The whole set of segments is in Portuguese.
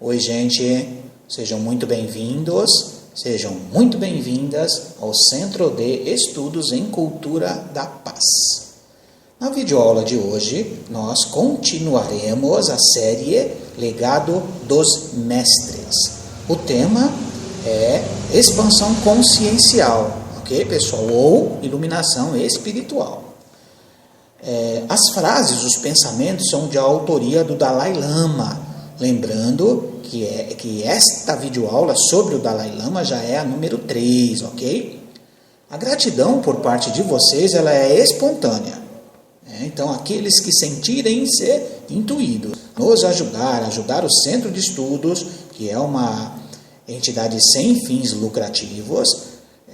Oi, gente, sejam muito bem-vindos, sejam muito bem-vindas ao Centro de Estudos em Cultura da Paz. Na videoaula de hoje, nós continuaremos a série Legado dos Mestres. O tema é expansão consciencial, ok, pessoal? Ou iluminação espiritual. As frases, os pensamentos são de autoria do Dalai Lama. Lembrando que esta videoaula sobre o Dalai Lama já é a número 3, ok? A gratidão por parte de vocês ela é espontânea. Então, aqueles que sentirem ser intuídos, nos ajudar o Centro de Estudos, que é uma entidade sem fins lucrativos.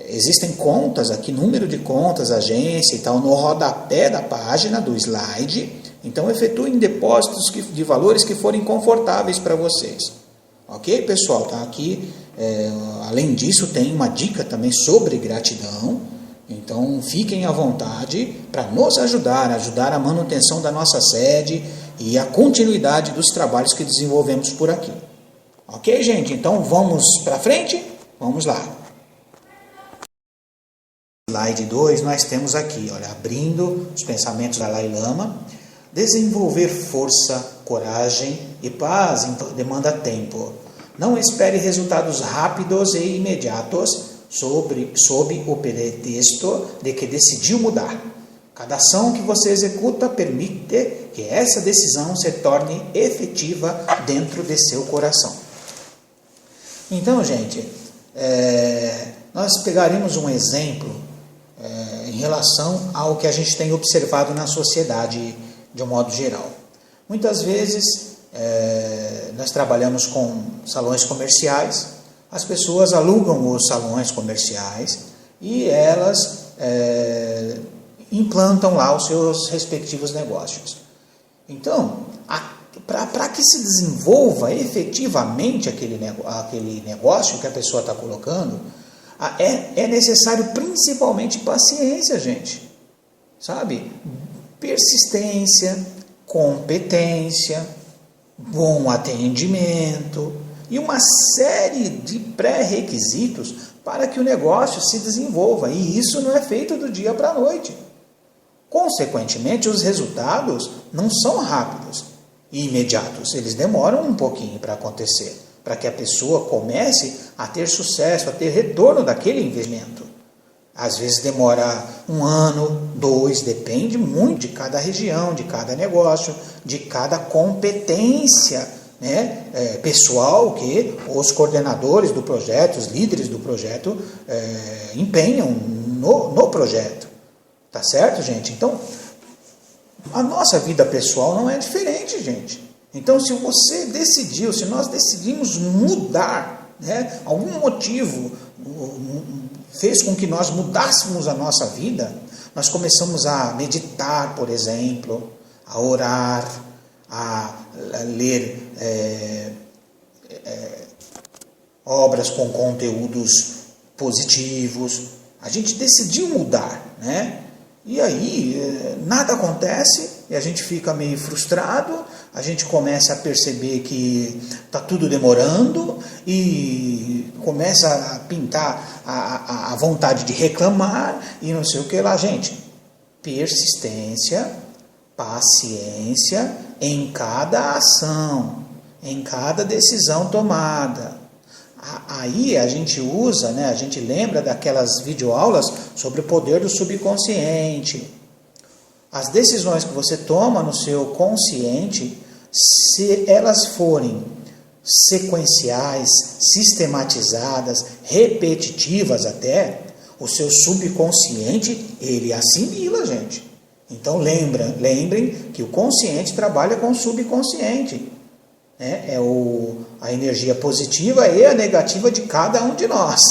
Existem contas aqui, número de contas, agência e tal, no rodapé da página, do slide. Então, efetuem depósitos de valores que forem confortáveis para vocês. Ok, pessoal? Tá aqui, além disso, tem uma dica também sobre gratidão. Então, fiquem à vontade para nos ajudar a manutenção da nossa sede e a continuidade dos trabalhos que desenvolvemos por aqui. Ok, gente? Então, vamos para frente? Vamos lá. Slide 2, nós temos aqui, olha, abrindo os pensamentos da Dalai Lama. Desenvolver força, coragem e paz demanda tempo. Não espere resultados rápidos e imediatos sob o pretexto de que decidiu mudar. Cada ação que você executa permite que essa decisão se torne efetiva dentro de seu coração. Então, gente, nós pegaremos um exemplo em relação ao que a gente tem observado na sociedade de um modo geral. Muitas vezes nós trabalhamos com salões comerciais, as pessoas alugam os salões comerciais e elas implantam lá os seus respectivos negócios. Então, para que se desenvolva efetivamente aquele negócio que a pessoa está colocando, é necessário principalmente paciência, gente. Sabe? Persistência, competência, bom atendimento e uma série de pré-requisitos para que o negócio se desenvolva. E isso não é feito do dia para a noite. Consequentemente, os resultados não são rápidos e imediatos. Eles demoram um pouquinho para acontecer, para que a pessoa comece a ter sucesso, a ter retorno daquele investimento. Às vezes demora 1 ano, 2, depende muito de cada região, de cada negócio, de cada competência, né, pessoal que os coordenadores do projeto, os líderes do projeto empenham no projeto. Tá certo, gente? Então, a nossa vida pessoal não é diferente, gente. Então, se nós decidimos mudar, né, algum motivo fez com que nós mudássemos a nossa vida, nós começamos a meditar, por exemplo, a orar, a ler obras com conteúdos positivos. A gente decidiu mudar, né? E aí nada acontece e a gente fica meio frustrado, a gente começa a perceber que está tudo demorando e começa a pintar a vontade de reclamar e não sei o que lá, gente. Persistência, paciência em cada ação, em cada decisão tomada. Aí a gente usa, né, a gente lembra daquelas videoaulas sobre o poder do subconsciente. As decisões que você toma no seu consciente, se elas forem sequenciais, sistematizadas, repetitivas até, o seu subconsciente, ele assimila, gente. Então lembrem que o consciente trabalha com o subconsciente. A energia positiva e a negativa de cada um de nós.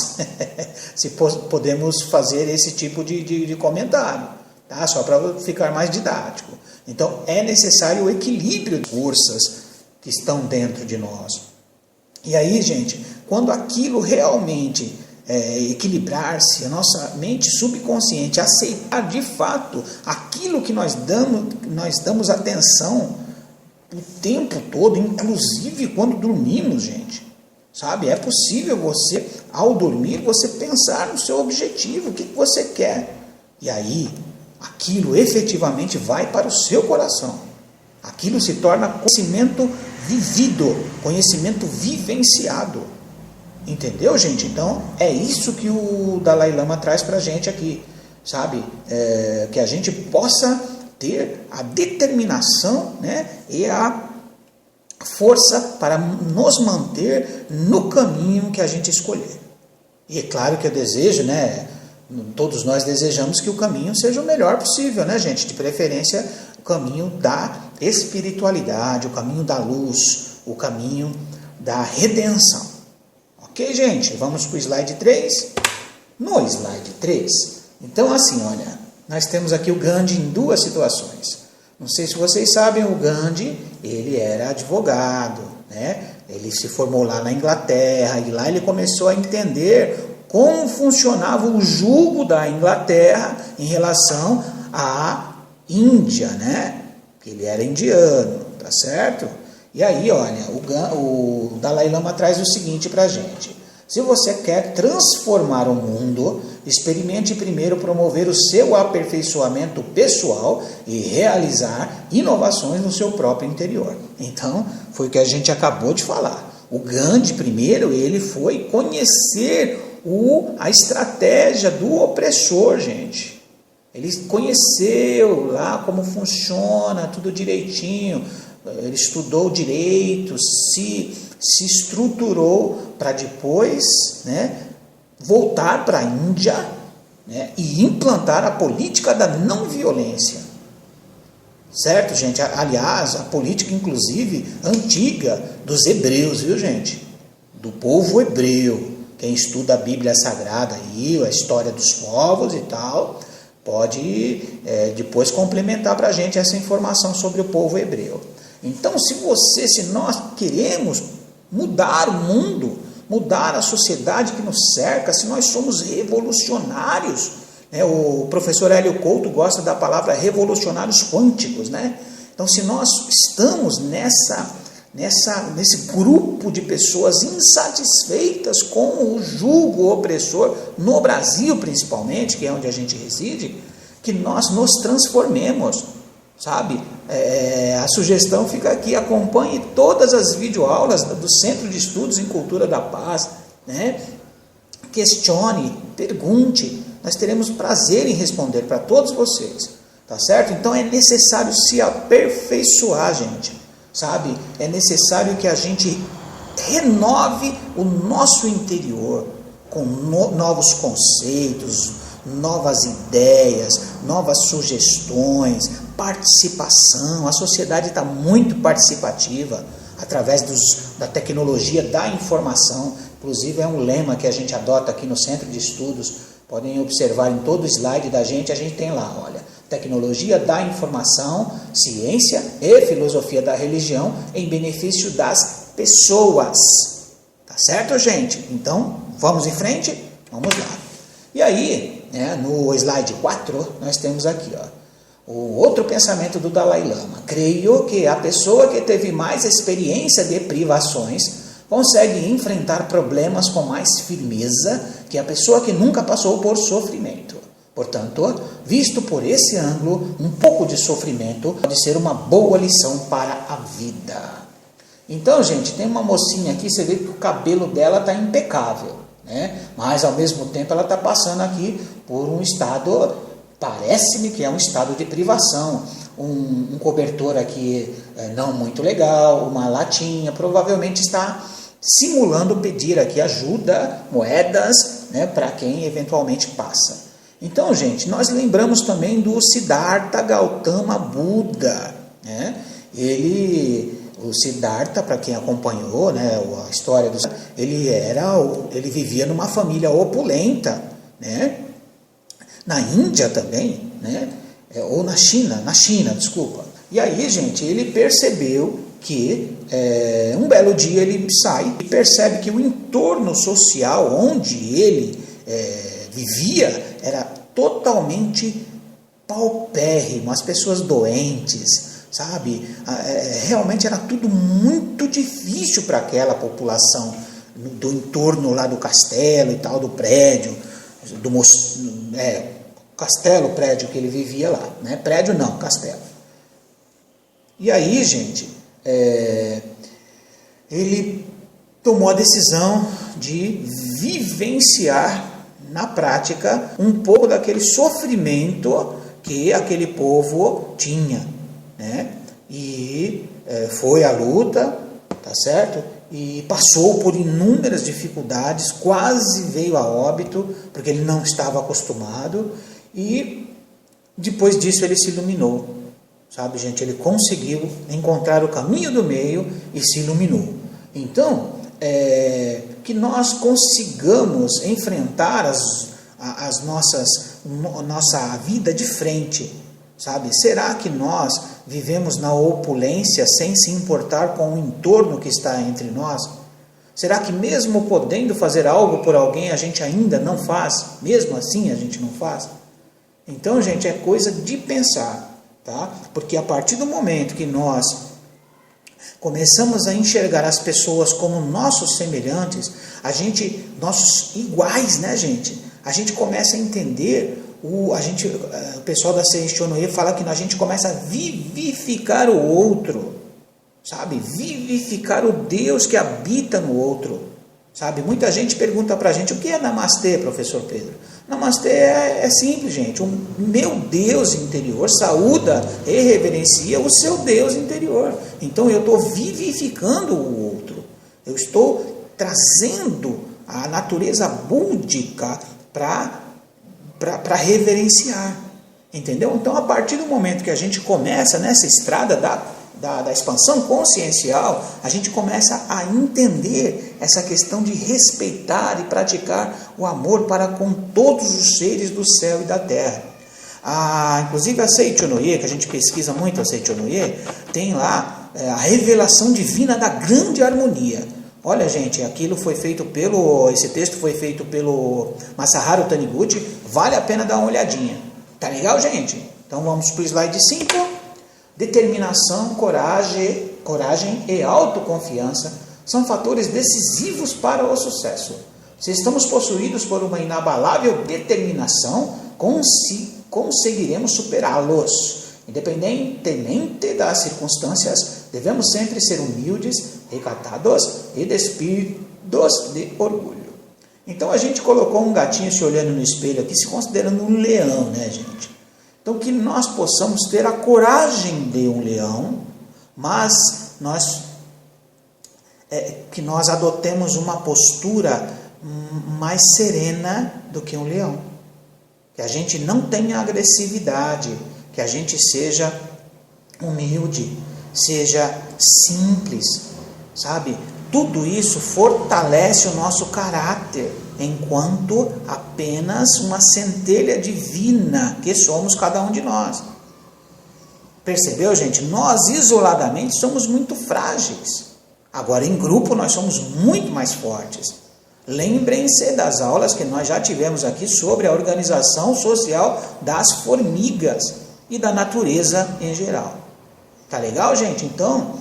Se podemos fazer esse tipo de comentário, tá? Só para ficar mais didático. Então, é necessário o equilíbrio de forças que estão dentro de nós. E aí, gente, quando aquilo realmente equilibrar-se, a nossa mente subconsciente aceitar de fato aquilo que nós damos atenção, o tempo todo, inclusive quando dormimos, gente. Sabe? É possível você, ao dormir, você pensar no seu objetivo, o que você quer. E aí, aquilo efetivamente vai para o seu coração. Aquilo se torna conhecimento vivido, conhecimento vivenciado. Entendeu, gente? Então, é isso que o Dalai Lama traz para a gente aqui. Sabe? Que a gente possa ter a determinação, né? E a força para nos manter no caminho que a gente escolher. E é claro que eu desejo, né? Todos nós desejamos que o caminho seja o melhor possível, né, gente? De preferência, o caminho da espiritualidade, o caminho da luz, o caminho da redenção. Ok, gente? Vamos para o slide 3. No slide 3, então assim, olha, nós temos aqui o Gandhi em duas situações. Não sei se vocês sabem, o Gandhi, ele era advogado, né? Ele se formou lá na Inglaterra e lá ele começou a entender como funcionava o jugo da Inglaterra em relação à Índia, né? Que ele era indiano, tá certo? E aí, olha, o Dalai Lama traz o seguinte para a gente. Se você quer transformar o mundo, experimente primeiro promover o seu aperfeiçoamento pessoal e realizar inovações no seu próprio interior. Então, foi o que a gente acabou de falar. O Gandhi, primeiro, ele foi conhecer a estratégia do opressor, gente. Ele conheceu lá como funciona, tudo direitinho. Ele estudou direito, se estruturou para depois, né, voltar para a Índia, né, e implantar a política da não violência. Certo, gente? Aliás, a política, inclusive, antiga dos hebreus, viu, gente? Do povo hebreu. Quem estuda a Bíblia Sagrada aí, a história dos povos e tal, pode depois complementar para a gente essa informação sobre o povo hebreu. Então, se nós queremos mudar o mundo, mudar a sociedade que nos cerca, se nós somos revolucionários, né? O professor Hélio Couto gosta da palavra revolucionários quânticos, né? Então, se nós estamos nesse grupo de pessoas insatisfeitas com o jugo opressor, no Brasil principalmente, que é onde a gente reside, que nós nos transformemos, sabe? A sugestão fica aqui, acompanhe todas as videoaulas do Centro de Estudos em Cultura da Paz, né? Questione, pergunte, nós teremos prazer em responder para todos vocês, tá certo? Então é necessário se aperfeiçoar, gente, sabe? É necessário que a gente renove o nosso interior com novos conceitos, novas ideias, novas sugestões, participação. A sociedade está muito participativa através da tecnologia da informação. Inclusive é um lema que a gente adota aqui no Centro de Estudos. Podem observar em todo o slide da gente, a gente tem lá, olha, tecnologia da informação, ciência e filosofia da religião em benefício das pessoas. Tá certo, gente? Então, vamos em frente? Vamos lá. E aí, né, no slide 4, nós temos aqui, ó, o outro pensamento do Dalai Lama. Creio que a pessoa que teve mais experiência de privações consegue enfrentar problemas com mais firmeza que a pessoa que nunca passou por sofrimento. Portanto, visto por esse ângulo, um pouco de sofrimento pode ser uma boa lição para a vida. Então, gente, tem uma mocinha aqui, você vê que o cabelo dela está impecável, né? Mas, ao mesmo tempo, ela está passando aqui por um estado, parece-me que é um estado de privação. Um cobertor aqui não muito legal, uma latinha, provavelmente está simulando pedir aqui ajuda, moedas, né, para quem eventualmente passa. Então, gente, nós lembramos também do Siddhartha Gautama Buda, né? O Siddhartha, para quem acompanhou, né, a história do ele vivia numa família opulenta, né? Na Índia também, né? Ou na China, desculpa. E aí, gente, ele percebeu que um belo dia ele sai e percebe que o entorno social onde ele vivia era totalmente paupérrimo, as pessoas doentes, sabe? Realmente era tudo muito difícil para aquela população do entorno lá do castelo e tal, do prédio, castelo, prédio que ele vivia lá, né? Prédio não, castelo. E aí, gente, ele tomou a decisão de vivenciar na prática um pouco daquele sofrimento que aquele povo tinha, né? E foi à luta, tá certo? E passou por inúmeras dificuldades, quase veio a óbito, porque ele não estava acostumado, e depois disso ele se iluminou, sabe, gente? Ele conseguiu encontrar o caminho do meio e se iluminou. Então, que nós consigamos enfrentar nossa vida de frente, sabe? Será que nós vivemos na opulência sem se importar com o entorno que está entre nós? Será que mesmo podendo fazer algo por alguém, a gente ainda não faz? Mesmo assim a gente não faz? Então, gente, é coisa de pensar, tá? Porque a partir do momento que nós começamos a enxergar as pessoas como nossos semelhantes, nossos iguais, né, gente? A gente começa a entender, o pessoal da Seichonoye fala que a gente começa a vivificar o outro, sabe? Vivificar o Deus que habita no outro, sabe? Muita gente pergunta pra gente, o que é Namastê, professor Pedro? Namastê é simples, gente. O meu Deus interior saúda e reverencia o seu Deus interior. Então eu estou vivificando o outro. Eu estou trazendo a natureza búdica para reverenciar. Entendeu? Então, a partir do momento que a gente começa nessa estrada da expansão consciencial, a gente começa a entender essa questão de respeitar e praticar o amor para com todos os seres do céu e da terra. Inclusive a Seichonoye, que a gente pesquisa muito a Seichonoye, tem lá a revelação divina da grande harmonia. Olha, gente, esse texto foi feito pelo Masaharu Taniguchi, vale a pena dar uma olhadinha. Tá legal, gente? Então vamos para o slide 5. Determinação, coragem e autoconfiança são fatores decisivos para o sucesso. Se estamos possuídos por uma inabalável determinação, conseguiremos superá-los. Independentemente das circunstâncias, devemos sempre ser humildes, recatados e despidos de orgulho. Então a gente colocou um gatinho se olhando no espelho aqui, se considerando um leão, né, gente? Então, que nós possamos ter a coragem de um leão, mas que nós adotemos uma postura mais serena do que um leão. Que a gente não tenha agressividade, que a gente seja humilde, seja simples, sabe? Tudo isso fortalece o nosso caráter, enquanto apenas uma centelha divina que somos cada um de nós. Percebeu, gente? Nós isoladamente somos muito frágeis. Agora, em grupo, nós somos muito mais fortes. Lembrem-se das aulas que nós já tivemos aqui sobre a organização social das formigas e da natureza em geral. Tá legal, gente? Então,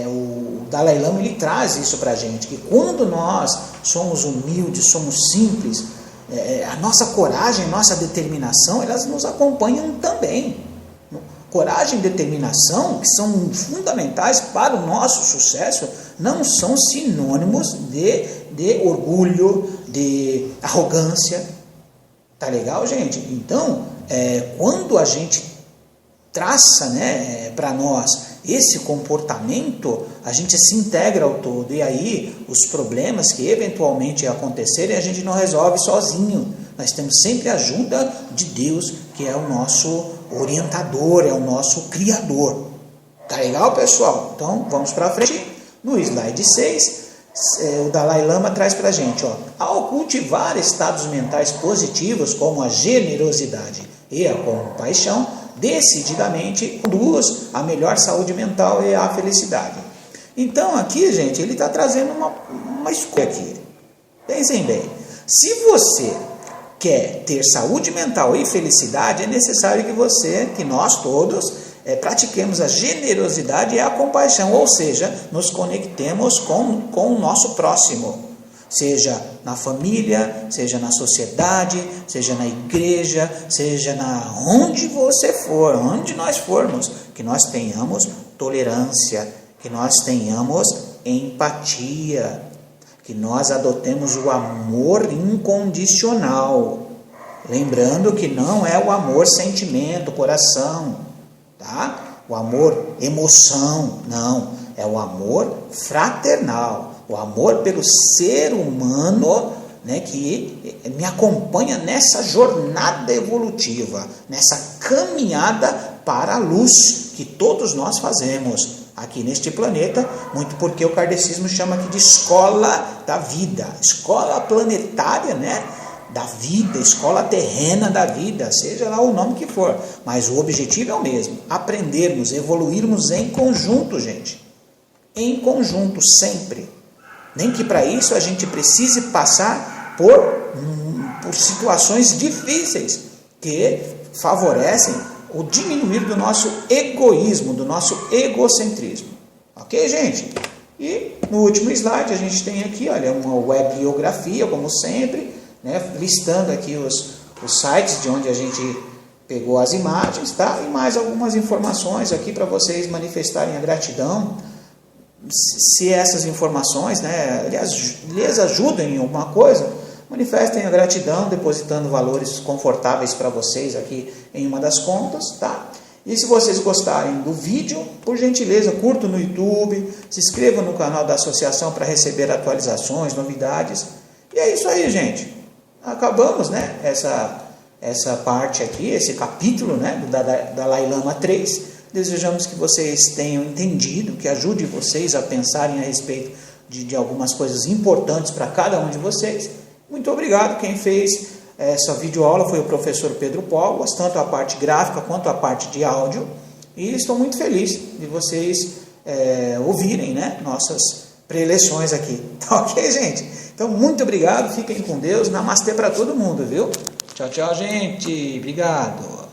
o Dalai Lama ele traz isso para a gente, que quando nós somos humildes, somos simples, a nossa coragem, nossa determinação, elas nos acompanham também. Coragem e determinação, que são fundamentais para o nosso sucesso, não são sinônimos de orgulho, de arrogância. Tá legal, gente? Então, quando a gente traça, né, para nós esse comportamento, a gente se integra ao todo, e aí os problemas que eventualmente acontecerem, a gente não resolve sozinho. Nós temos sempre a ajuda de Deus, que é o nosso orientador, é o nosso criador. Tá legal, pessoal? Então, vamos para frente. No slide 6, o Dalai Lama traz para a gente, ao cultivar estados mentais positivos, como a generosidade e a compaixão, decididamente conduz à melhor saúde mental e à felicidade. Então, aqui, gente, ele está trazendo uma escolha aqui. Pensem bem. Se você quer ter saúde mental e felicidade, é necessário que nós todos, pratiquemos a generosidade e a compaixão, ou seja, nos conectemos com o nosso próximo, seja na família, seja na sociedade, seja na igreja, seja onde você for, onde nós formos, que nós tenhamos tolerância, que nós tenhamos empatia, que nós adotemos o amor incondicional. Lembrando que não é o amor sentimento, coração, tá? O amor emoção, não. É o amor fraternal, o amor pelo ser humano, né, que me acompanha nessa jornada evolutiva, nessa caminhada para a luz que todos nós fazemos aqui neste planeta, muito porque o kardecismo chama aqui de escola da vida, escola planetária, né? Da vida, escola terrena da vida, seja lá o nome que for, mas o objetivo é o mesmo, aprendermos, evoluirmos em conjunto, gente, em conjunto, sempre, nem que para isso a gente precise passar por situações difíceis, que favorecem o diminuir do nosso egoísmo, do nosso egocentrismo, ok, gente? E no último slide a gente tem aqui, olha, uma web biografia, como sempre, né, listando aqui os sites de onde a gente pegou as imagens, tá? E mais algumas informações aqui para vocês manifestarem a gratidão. Se essas informações, né, lhes ajudam em alguma coisa, manifestem a gratidão depositando valores confortáveis para vocês aqui em uma das contas, tá? E se vocês gostarem do vídeo, por gentileza, curtam no YouTube, se inscrevam no canal da associação para receber atualizações, novidades. E é isso aí, gente. Acabamos, né, essa parte aqui, esse capítulo, né, do Dalai Lama 3. Desejamos que vocês tenham entendido, que ajude vocês a pensarem a respeito de algumas coisas importantes para cada um de vocês. Muito obrigado. Quem fez essa videoaula foi o professor Pedro Povas, tanto a parte gráfica quanto a parte de áudio. E estou muito feliz de vocês ouvirem, né, nossas preleções aqui. Tá ok, gente? Então, muito obrigado, fiquem com Deus, namastê para todo mundo, viu? Tchau, tchau, gente, obrigado.